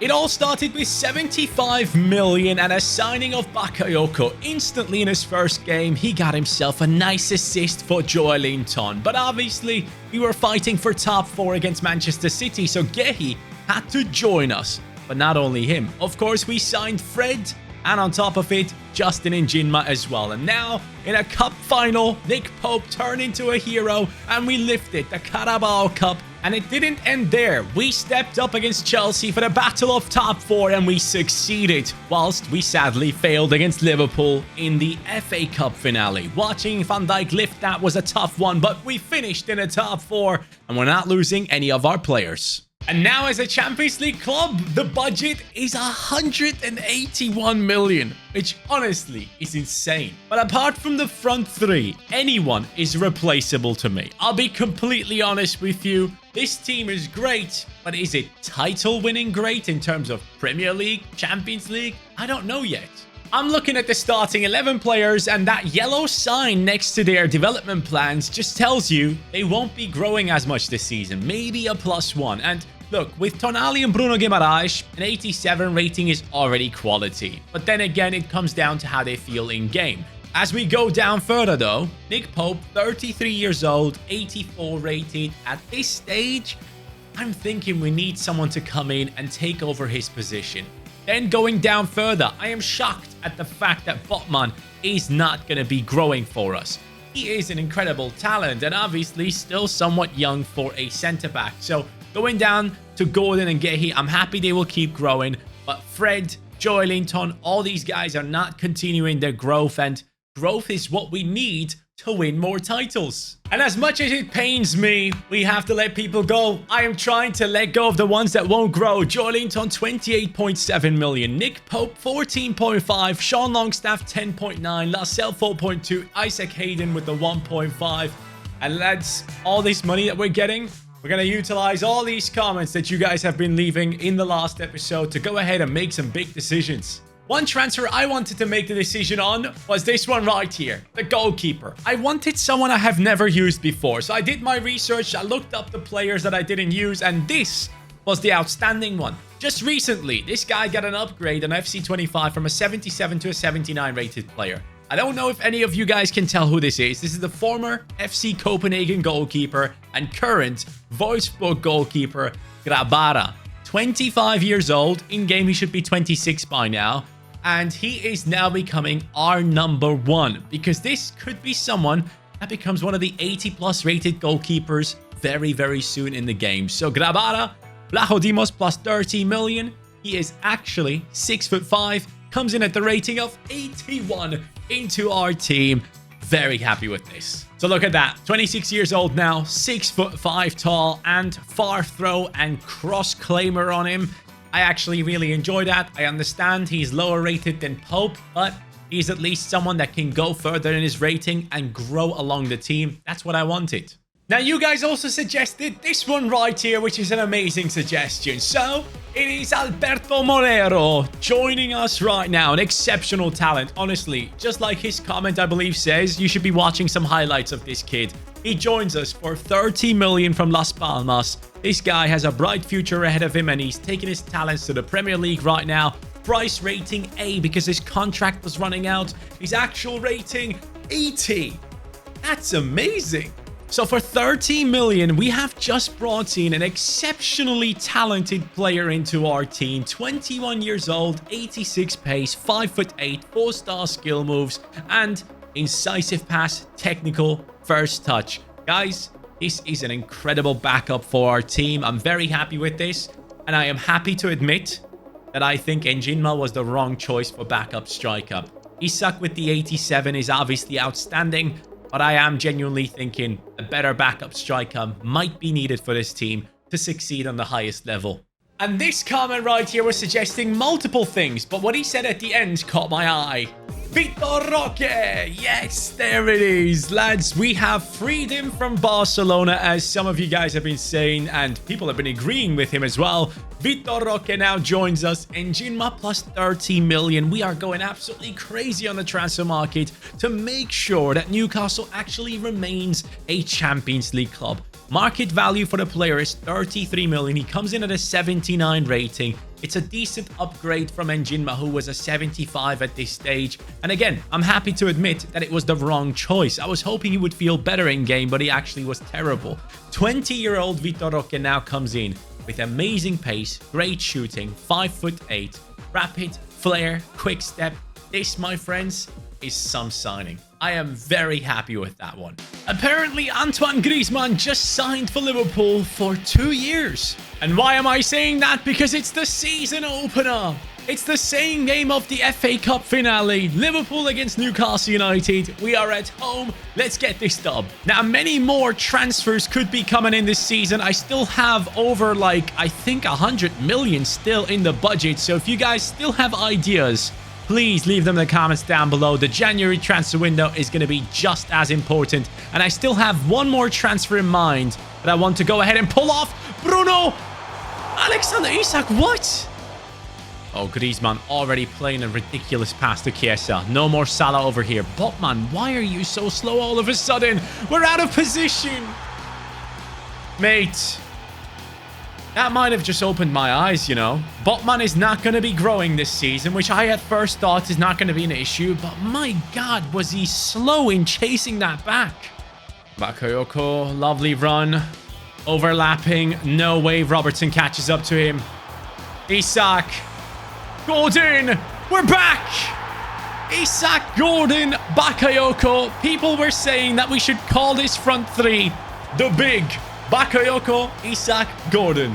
It all started with 75 million and a signing of Bakayoko. Instantly in his first game, he got himself a nice assist for Joelinton. But obviously, we were fighting for top 4 against Manchester City, so Gehi had to join us. But not only him, of course, we signed Fred, and on top of it, Justin Njinma as well. And now, in a cup final, Nick Pope turned into a hero, and we lifted the Carabao Cup. And it didn't end there. We stepped up against Chelsea for the battle of top 4 and we succeeded, whilst we sadly failed against Liverpool in the FA Cup finale. Watching Van Dijk lift that was a tough one, but we finished in the top 4 and we're not losing any of our players. And now as a Champions League club, the budget is 181 million, which honestly is insane. But apart from the front 3, anyone is replaceable to me. I'll be completely honest with you. This team is great, but is it title-winning great in terms of Premier League, Champions League? I don't know yet. I'm looking at the starting 11 players, and that yellow sign next to their development plans just tells you they won't be growing as much this season. Maybe a +1. And look, with Tonali and Bruno Guimaraes, an 87 rating is already quality. But then again, it comes down to how they feel in-game. As we go down further though, Nick Pope, 33 years old, 84 rated. At this stage, I'm thinking we need someone to come in and take over his position. Then going down further, I am shocked at the fact that Botman is not going to be growing for us. He is an incredible talent and obviously still somewhat young for a centre-back. So going down to Gordon and Gehi, I'm happy they will keep growing. But Fred, Joelinton, all these guys are not continuing their growth, and growth is what we need to win more titles. And as much as it pains me, we have to let people go. I am trying to let go of the ones that won't grow. Joelinton, 28.7 million. Nick Pope, 14.5. Sean Longstaff, 10.9. Lascelles, 4.2. Isaac Hayden with the 1.5. And lads, all this money that we're getting, we're going to utilize all these comments that you guys have been leaving in the last episode to go ahead and make some big decisions. One transfer I wanted to make the decision on was this one right here, the goalkeeper. I wanted someone I have never used before, so I did my research, I looked up the players that I didn't use, and this was the outstanding one. Just recently, this guy got an upgrade on FC25 from a 77 to a 79 rated player. I don't know if any of you guys can tell who this is. This is the former FC Copenhagen goalkeeper and current Wolfsburg goalkeeper, Grabara. 25 years old. In-game, he should be 26 by now. And he is now becoming our number 1, because this could be someone that becomes one of the 80+ rated goalkeepers very, very soon in the game. So Grabara, Vlachodimos plus 30 million. He is actually 6'5", comes in at the rating of 81 into our team. Very happy with this. So look at that. 26 years old now, 6'5" tall, and far throw and cross claimer on him. I actually really enjoy that. I understand he's lower rated than Pope, but he's at least someone that can go further in his rating and grow along the team. That's what I wanted. Now, you guys also suggested this one right here, which is an amazing suggestion. So, it is Alberto Morero joining us right now. An exceptional talent. Honestly, just like his comment, I believe, says, you should be watching some highlights of this kid. He joins us for 30 million from Las Palmas. This guy has a bright future ahead of him, and he's taking his talents to the Premier League right now. Price rating A because his contract was running out. His actual rating, 80. That's amazing. So for 30 million, we have just brought in an exceptionally talented player into our team. 21 years old, 86 pace, 5'8", 4-star skill moves, and incisive pass, technical, first touch. Guys, this is an incredible backup for our team. I'm very happy with this, and I am happy to admit that I think Njinma was the wrong choice for backup striker. Isak with the 87 is obviously outstanding, but I am genuinely thinking a better backup striker might be needed for this team to succeed on the highest level. And this comment right here was suggesting multiple things, but what he said at the end caught my eye. Vitor Roque! Yes, there it is. Lads, we have freed him from Barcelona, as some of you guys have been saying, and people have been agreeing with him as well. Vitor Roque now joins us. Njinma plus 30 million. We are going absolutely crazy on the transfer market to make sure that Newcastle actually remains a Champions League club. Market value for the player is 33 million. He comes in at a 79 rating. It's a decent upgrade from Njinma, who was a 75 at this stage. And again, I'm happy to admit that it was the wrong choice. I was hoping he would feel better in game, but he actually was terrible. 20-year-old Vitor Roque now comes in with amazing pace, great shooting, 5'8", rapid, flair, quick step. This, my friends, is some signing. I am very happy with that one. Apparently, Antoine Griezmann just signed for Liverpool for 2 years. And why am I saying that? Because it's the season opener. It's the same game of the FA Cup finale. Liverpool against Newcastle United. We are at home. Let's get this dub. Now, many more transfers could be coming in this season. I still have over, I think 100 million still in the budget. So if you guys still have ideas, please leave them in the comments down below. The January transfer window is going to be just as important. And I still have one more transfer in mind that I want to go ahead and pull off. Bruno! Alexander Isak, what? Oh, Griezmann already playing a ridiculous pass to Chiesa. No more Salah over here. Botman, why are you so slow all of a sudden? We're out of position. Mate. That might have just opened my eyes, you know. Botman is not going to be growing this season, which I at first thought is not going to be an issue. But my God, was he slow in chasing that back. Bakayoko, lovely run. Overlapping. No way Robertson catches up to him. Isak. Gordon. We're back. Isak, Gordon, Bakayoko. People were saying that we should call this front three the big Bakayoko, Isak, Gordon.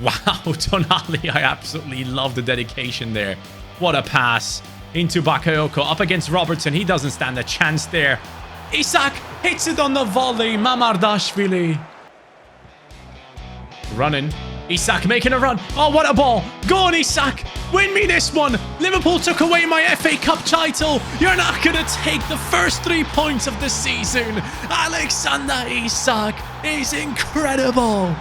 Wow, Tonali, I absolutely love the dedication there. What a pass into Bakayoko up against Robertson. He doesn't stand a chance there. Isak hits it on the volley. Mamardashvili. Running. Isak making a run. Oh, what a ball. Go on, Isak. Win me this one. Liverpool took away my FA Cup title. You're not going to take the first 3 points of the season. Alexander Isak is incredible.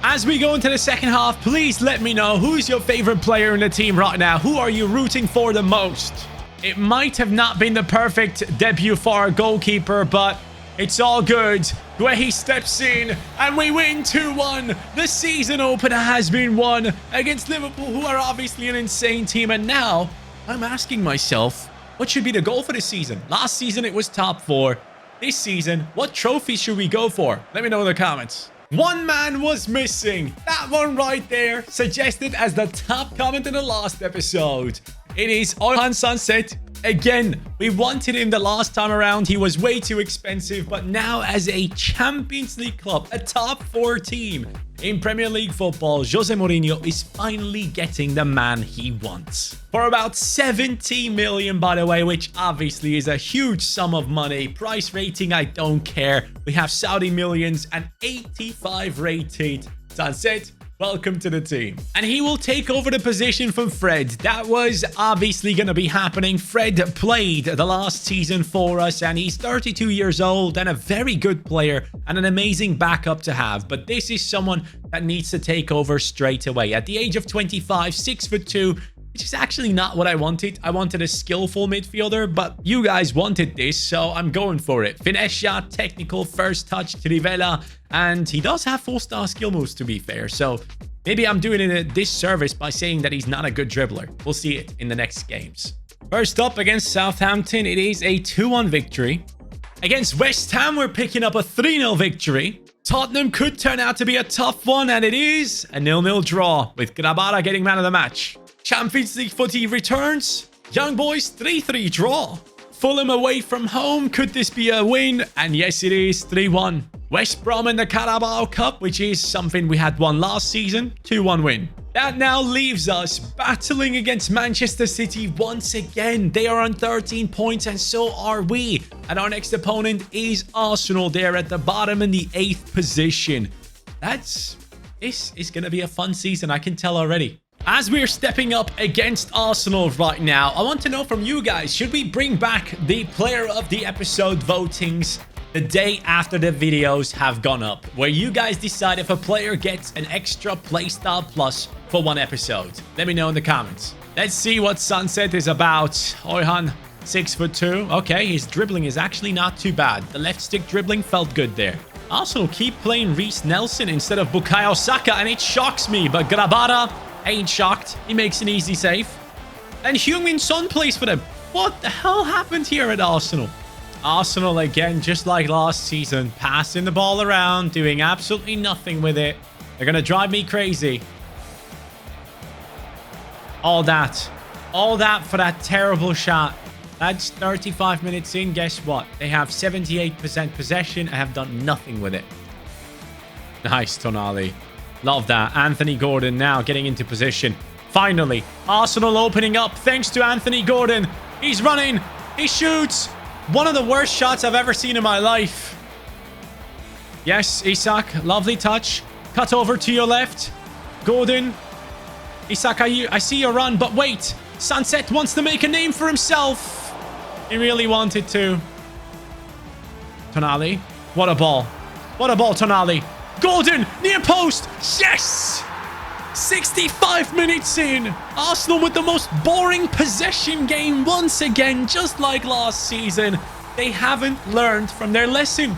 As we go into the second half, please let me know who's your favorite player in the team right now. Who are you rooting for the most? It might have not been the perfect debut for our goalkeeper, but it's all good. Where he steps in and we win 2-1. The season opener has been won against Liverpool, who are obviously an insane team. And now I'm asking myself, what should be the goal for this season? Last season, it was top 4. This season, what trophy should we go for? Let me know in the comments. One man was missing. That one right there, suggested as the top comment in the last episode. It is Oyhan Sunset. Again, we wanted him the last time around. He was way too expensive, but now as a Champions League club, a top 4 team in Premier League football, Jose Mourinho is finally getting the man he wants. For about 70 million, by the way, which obviously is a huge sum of money. Price rating, I don't care. We have Saudi millions and 85 rated. Sunset, welcome to the team. And he will take over the position from Fred. That was obviously going to be happening. Fred played the last season for us, and he's 32 years old and a very good player and an amazing backup to have. But this is someone that needs to take over straight away. At the age of 25, 6'2", which is actually not what I wanted. I wanted a skillful midfielder, but you guys wanted this, so I'm going for it. Finesse shot, technical, first touch, trivela, and he does have 4-star skill moves, to be fair. So maybe I'm doing it a disservice by saying that he's not a good dribbler. We'll see it in the next games. First up against Southampton, it is a 2-1 victory. Against West Ham, we're picking up a 3-0 victory. Tottenham could turn out to be a tough one, and it is a 0-0 draw, with Grabara getting man of the match. Champions League footy returns. Young boys, 3-3 draw. Fulham away from home. Could this be a win? And yes, it is, 3-1. West Brom in the Carabao Cup, which is something we had won last season, 2-1 win. That now leaves us battling against Manchester City once again. They are on 13 points and so are we. And our next opponent is Arsenal. They're at the bottom in the 8th position. This is going to be a fun season, I can tell already. As we're stepping up against Arsenal right now, I want to know from you guys, should we bring back the player of the episode votings the day after the videos have gone up, where you guys decide if a player gets an extra playstyle plus for one episode? Let me know in the comments. Let's see what Sunset is about. Oyhan, 6'2". Okay, his dribbling is actually not too bad. The left stick dribbling felt good there. Arsenal keep playing Reece Nelson instead of Bukayo Saka, and it shocks me. But Grabara ain't shocked. He makes an easy save. And Heung-min Son plays for them. What the hell happened here at Arsenal? Arsenal again, just like last season, passing the ball around, doing absolutely nothing with it. They're going to drive me crazy. All that for that terrible shot. That's 35 minutes in. Guess what? They have 78% possession and have done nothing with it. Nice, Tonali. Love that. Anthony Gordon now getting into position. Finally, Arsenal opening up thanks to Anthony Gordon. He's running. He shoots. One of the worst shots I've ever seen in my life. Yes, Isak. Lovely touch. Cut over to your left. Gordon. Isak, I see your run, but wait. Sunset wants to make a name for himself. He really wanted to. Tonali. What a ball. What a ball, Tonali. Gordon, near post. Yes! 65 minutes in. Arsenal with the most boring possession game once again, just like last season. They haven't learned from their lesson.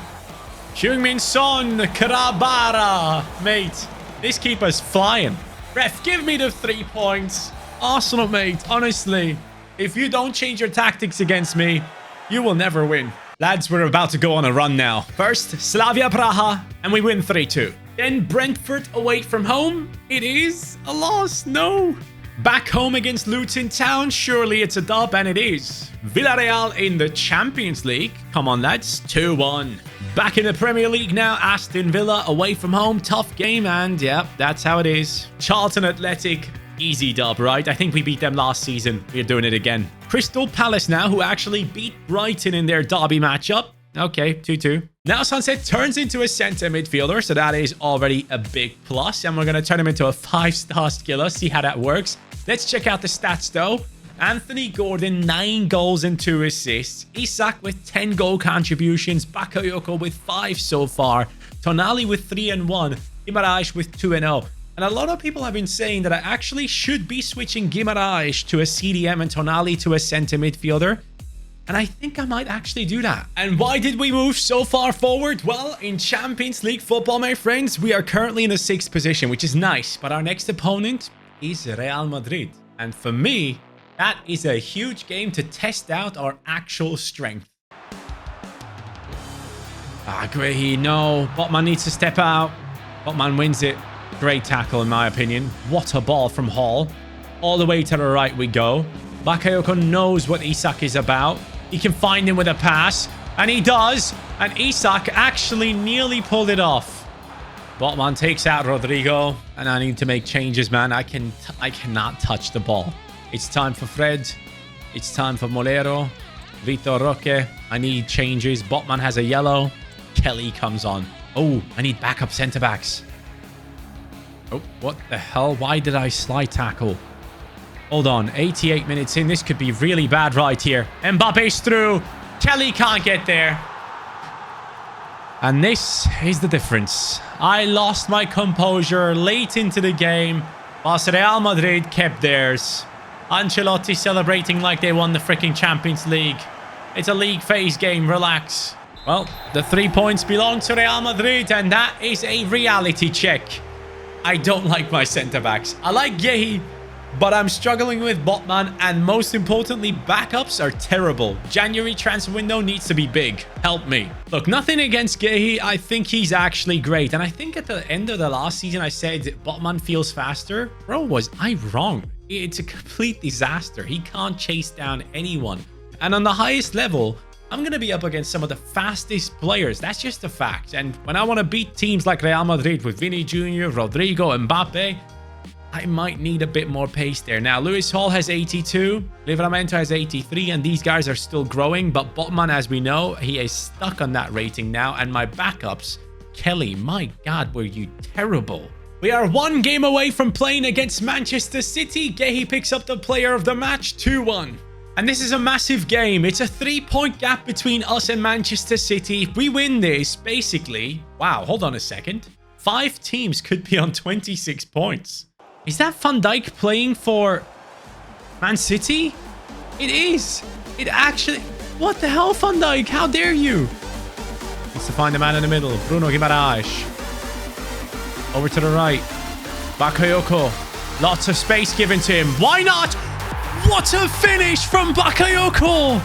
Heung-min Son, Krabara. Mate, this keeper's flying. Ref, give me the 3 points. Arsenal, mate, honestly. If you don't change your tactics against me, you will never win. Lads, we're about to go on a run now. First, Slavia Praha, and we win 3-2. Then Brentford away from home. It is a loss, no. Back home against Luton Town, surely it's a dub, and it is. Villarreal in the Champions League. Come on, lads, 2-1. Back in the Premier League now, Aston Villa away from home. Tough game, and yeah, that's how it is. Charlton Athletic. Easy dub, right? I think we beat them last season. We're doing it again. Crystal Palace now, who actually beat Brighton in their derby matchup. Okay, 2-2. Now Sunset turns into a center midfielder, so that is already a big plus. And we're going to turn him into a 5-star skiller, see how that works. Let's check out the stats, though. Anthony Gordon, 9 goals and 2 assists. Isak with 10 goal contributions. Bakayoko with 5 so far. Tonali with 3 and 1. Guimaraes with 2 and 0. And a lot of people have been saying that I actually should be switching Guimaraes to a CDM and Tonali to a center midfielder. And I think I might actually do that. And why did we move so far forward? Well, in Champions League football, my friends, we are currently in the 6th position, which is nice. But our next opponent is Real Madrid. And for me, that is a huge game to test out our actual strength. Guehi, no. Botman needs to step out. Botman wins it. Great tackle, in my opinion. What a ball from Hall. All the way to the right we go. Bakayoko knows what Isak is about. He can find him with a pass. And he does. And Isak actually nearly pulled it off. Botman takes out Rodrigo. And I need to make changes, man. I cannot touch the ball. It's time for Fred. It's time for Molero. Vitor Roque. I need changes. Botman has a yellow. Kelly comes on. Oh, I need backup centre-backs. Oh, what the hell? Why did I slide tackle? Hold on. 88 minutes in. This could be really bad right here. Mbappe's through. Kelly can't get there. And this is the difference. I lost my composure late into the game, whilst Real Madrid kept theirs. Ancelotti celebrating like they won the freaking Champions League. It's a league phase game. Relax. Well, the 3 points belong to Real Madrid, and that is a reality check. I don't like my centre-backs. I like Guehi, but I'm struggling with Botman, and most importantly, backups are terrible. January transfer window needs to be big. Help me. Look, nothing against Guehi. I think he's actually great, and I think at the end of the last season, I said Botman feels faster. Bro, was I wrong? It's a complete disaster. He can't chase down anyone. And on the highest level, I'm going to be up against some of the fastest players. That's just a fact. And when I want to beat teams like Real Madrid with Vini Jr., Rodrigo, Mbappe, I might need a bit more pace there. Now, Lewis Hall has 82, Livramento has 83, and these guys are still growing. But Botman, as we know, he is stuck on that rating now. And my backups, Kelly, my God, were you terrible. We are 1 game away from playing against Manchester City. Guehi picks up the player of the match, 2-1. And this is a massive game. It's a 3-point gap between us and Manchester City. If we win this, basically... Wow, hold on a second. 5 teams could be on 26 points. Is that Van Dijk playing for Man City? It is. It actually... What the hell, Van Dijk? How dare you? Needs to find the man in the middle. Bruno Guimaraes. Over to the right. Bakayoko. Lots of space given to him. Why not? What a finish from Bakayoko!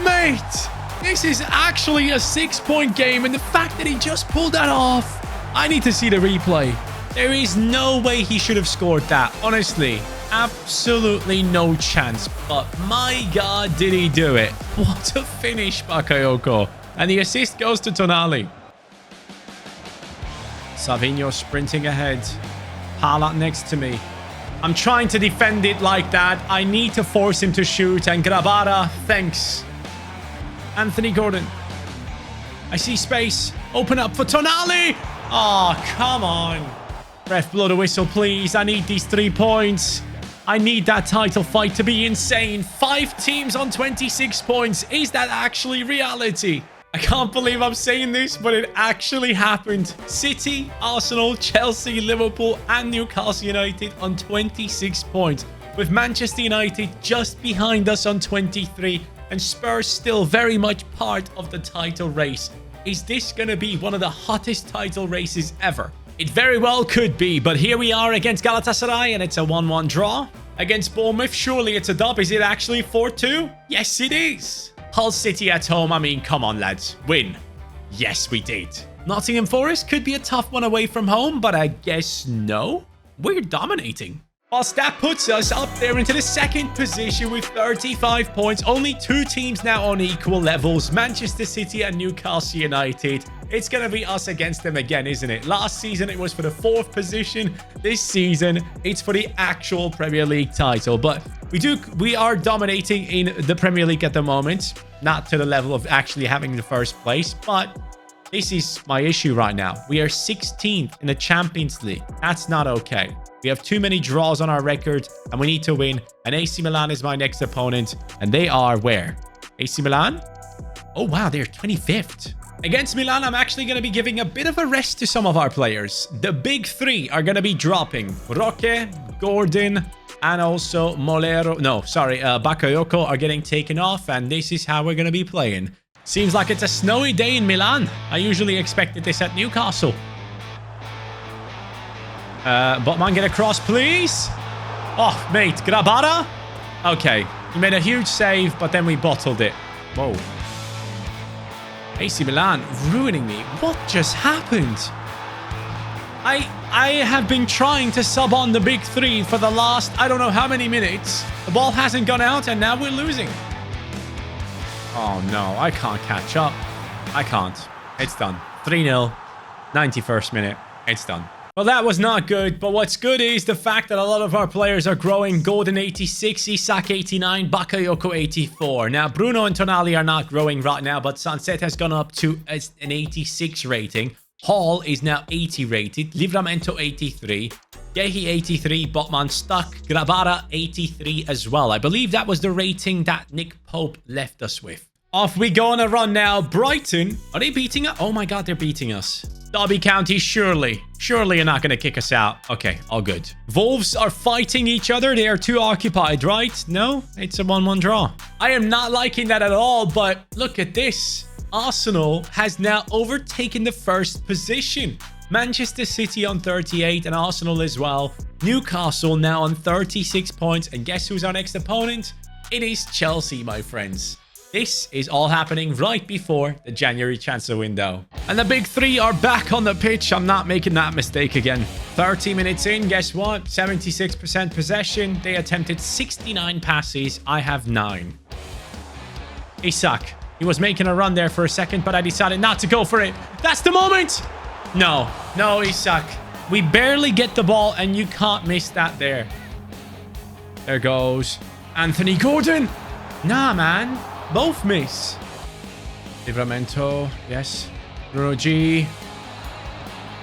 Mate, this is actually a 6-point game, and the fact that he just pulled that off, I need to see the replay. There is no way he should have scored that. Honestly, absolutely no chance. But my God, did he do it. What a finish, Bakayoko. And the assist goes to Tonali. Savinho sprinting ahead. Haaland next to me. I'm trying to defend it like that. I need to force him to shoot. And Grabara, thanks. Anthony Gordon. I see space. Open up for Tonali. Oh, come on. Ref, blow the whistle, please. I need these 3 points. I need that title fight to be insane. 5 teams on 26 points. Is that actually reality? I can't believe I'm saying this, but it actually happened. City, Arsenal, Chelsea, Liverpool, and Newcastle United on 26 points, with Manchester United just behind us on 23, and Spurs still very much part of the title race. Is this going to be one of the hottest title races ever? It very well could be, but here we are against Galatasaray, and it's a 1-1 draw. Against Bournemouth, surely it's a dub. Is it actually 4-2? Yes, it is. Hull City at home. I mean, come on, lads. Win. Yes, we did. Nottingham Forest could be a tough one away from home, but I guess no. We're dominating. Whilst that puts us up there into the second position with 35 points. Only 2 teams now on equal levels. Manchester City and Newcastle United. It's going to be us against them again, isn't it? Last season, it was for the 4th position. This season, it's for the actual Premier League title. But we are dominating in the Premier League at the moment. Not to the level of actually having the first place, but this is my issue right now. We are 16th in the Champions League. That's not okay. We have too many draws on our record, and we need to win. And AC Milan is my next opponent, and they are where? AC Milan? Oh, wow, they're 25th. Against Milan, I'm actually going to be giving a bit of a rest to some of our players. The big 3 are going to be dropping. Roque, Gordon, and also Bakayoko are getting taken off, and this is how we're going to be playing. Seems like it's a snowy day in Milan. I usually expected this at Newcastle. Botman, get across, please. Oh, mate, Grabara. Okay, he made a huge save, but then we bottled it. Whoa. AC Milan ruining me. What just happened? I have been trying to sub on the big 3 for the last, I don't know how many minutes. The ball hasn't gone out, and now we're losing. Oh, no. I can't catch up. I can't. It's done. 3-0. 91st minute. It's done. Well, that was not good, but what's good is the fact that a lot of our players are growing. Gordon 86, Isak 89, Bakayoko 84. Now, Bruno and Tonali are not growing right now, but Sunset has gone up to an 86 rating. Hall is now 80 rated. Livramento 83. Gehi 83. Botman stuck. Grabara 83 as well. I believe that was the rating that Nick Pope left us with. Off we go on a run now. Brighton. Are they beating us? Oh my God, they're beating us. Derby County, surely you're not going to kick us out. Okay, all good. Wolves are fighting each other. They are too occupied, right? No, it's a 1-1 draw. I am not liking that at all, but look at this. Arsenal has now overtaken the first position. Manchester City on 38 and Arsenal as well. Newcastle now on 36 points. And guess who's our next opponent? It is Chelsea, my friends. This is all happening right before the January transfer window. And the big 3 are back on the pitch. I'm not making that mistake again. 30 minutes in, guess what? 76% possession. They attempted 69 passes. I have 9. Isak. He was making a run there for a second, but I decided not to go for it. That's the moment. No, Isak. We barely get the ball, and you can't miss that there. There goes Anthony Gordon. Nah, man. Both miss. Livramento. Yes. Bruno G.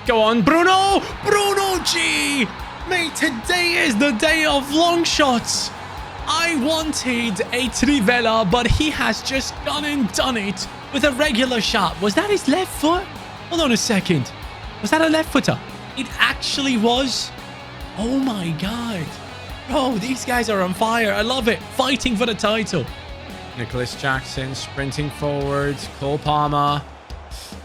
Go on, Bruno. Bruno G. Mate, today is the day of long shots. I wanted a Trivela, but he has just gone and done it with a regular shot. Was that his left foot? Hold on a second. Was that a left footer? It actually was. Oh my God. Bro, these guys are on fire. I love it. Fighting for the title. Nicholas Jackson sprinting forward. Cole Palmer.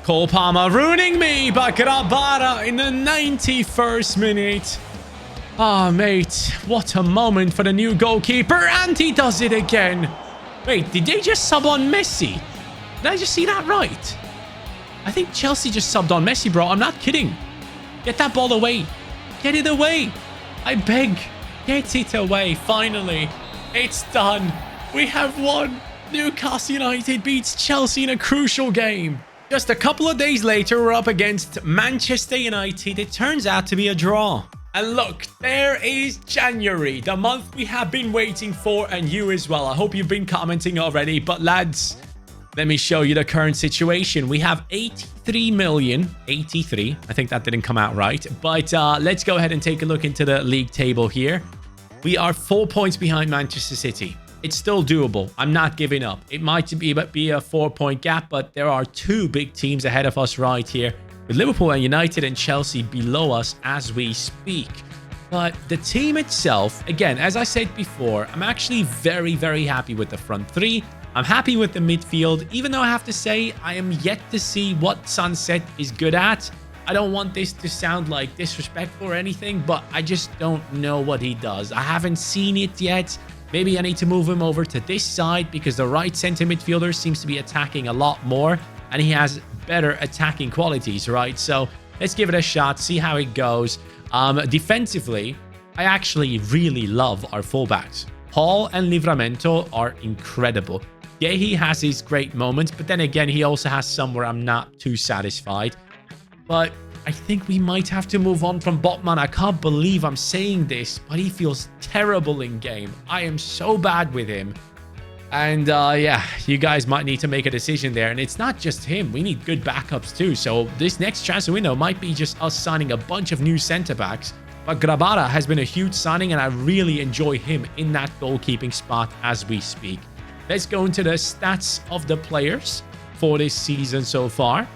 Cole Palmer ruining me, but Grabara in the 91st minute. Oh, mate, what a moment for the new goalkeeper, and he does it again. Wait, did they just sub on Messi? Did I just see that right? I think Chelsea just subbed on Messi, bro. I'm not kidding. Get that ball away. Get it away. I beg. Get it away, finally. It's done. We have won. Newcastle United beats Chelsea in a crucial game. Just a couple of days later, we're up against Manchester United. It turns out to be a draw. And look, there is January, the month we have been waiting for, and you as well. I hope you've been commenting already. But lads, let me show you the current situation. We have 83 million. 83. I think that didn't come out right. But let's go ahead and take a look into the league table here. We are 4 points behind Manchester City. It's still doable. I'm not giving up. It might be a 4-point gap, but there are two big teams ahead of us right here, with Liverpool and United and Chelsea below us as we speak. But the team itself, again, as I said before, I'm actually very, very happy with the front three. I'm happy with the midfield, even though I have to say I am yet to see what Sunset is good at. I don't want this to sound like disrespectful or anything, but I just don't know what he does. I haven't seen it yet. Maybe I need to move him over to this side because the right center midfielder seems to be attacking a lot more and he has better attacking qualities, right? So let's give it a shot, see how it goes. Defensively, I actually really love our fullbacks. Hall and Livramento are incredible. Yeah, he has his great moments, but then again, he also has some where I'm not too satisfied. But I think we might have to move on from Botman. I can't believe I'm saying this, but he feels terrible in game. I am so bad with him. And yeah, you guys might need to make a decision there. And it's not just him. We need good backups too. So this next transfer window might be just us signing a bunch of new centre backs. But Grabara has been a huge signing and I really enjoy him in that goalkeeping spot as we speak. Let's go into the stats of the players for this season so far.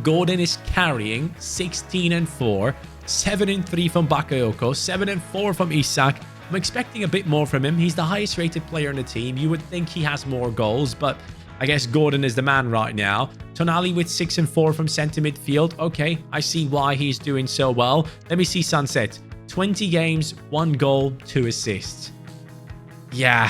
Gordon is carrying 16-4, 7-3 from Bakayoko, 7-4 from Isak. I'm expecting a bit more from him. He's the highest rated player in the team. You would think he has more goals, but I guess Gordon is the man right now. Tonali with 6-4 from centre midfield. Okay, I see why he's doing so well. Let me see Sunset. 20 games, 1 goal, 2 assists. Yeah,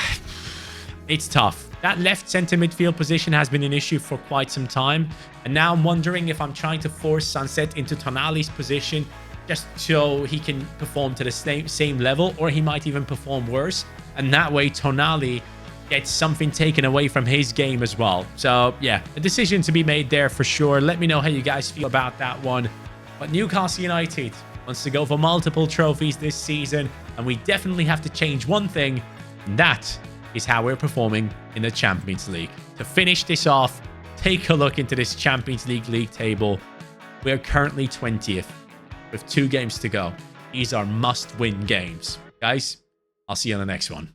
it's tough. That left centre midfield position has been an issue for quite some time. And now I'm wondering if I'm trying to force Sunset into Tonali's position just so he can perform to the same level, or he might even perform worse. And that way Tonali gets something taken away from his game as well. So yeah, a decision to be made there for sure. Let me know how you guys feel about that one. But Newcastle United wants to go for multiple trophies this season. And we definitely have to change one thing. And that is how we're performing in the Champions League. To finish this off, take a look into this Champions League table. We are currently 20th with 2 games to go. These are must-win games. Guys, I'll see you on the next one.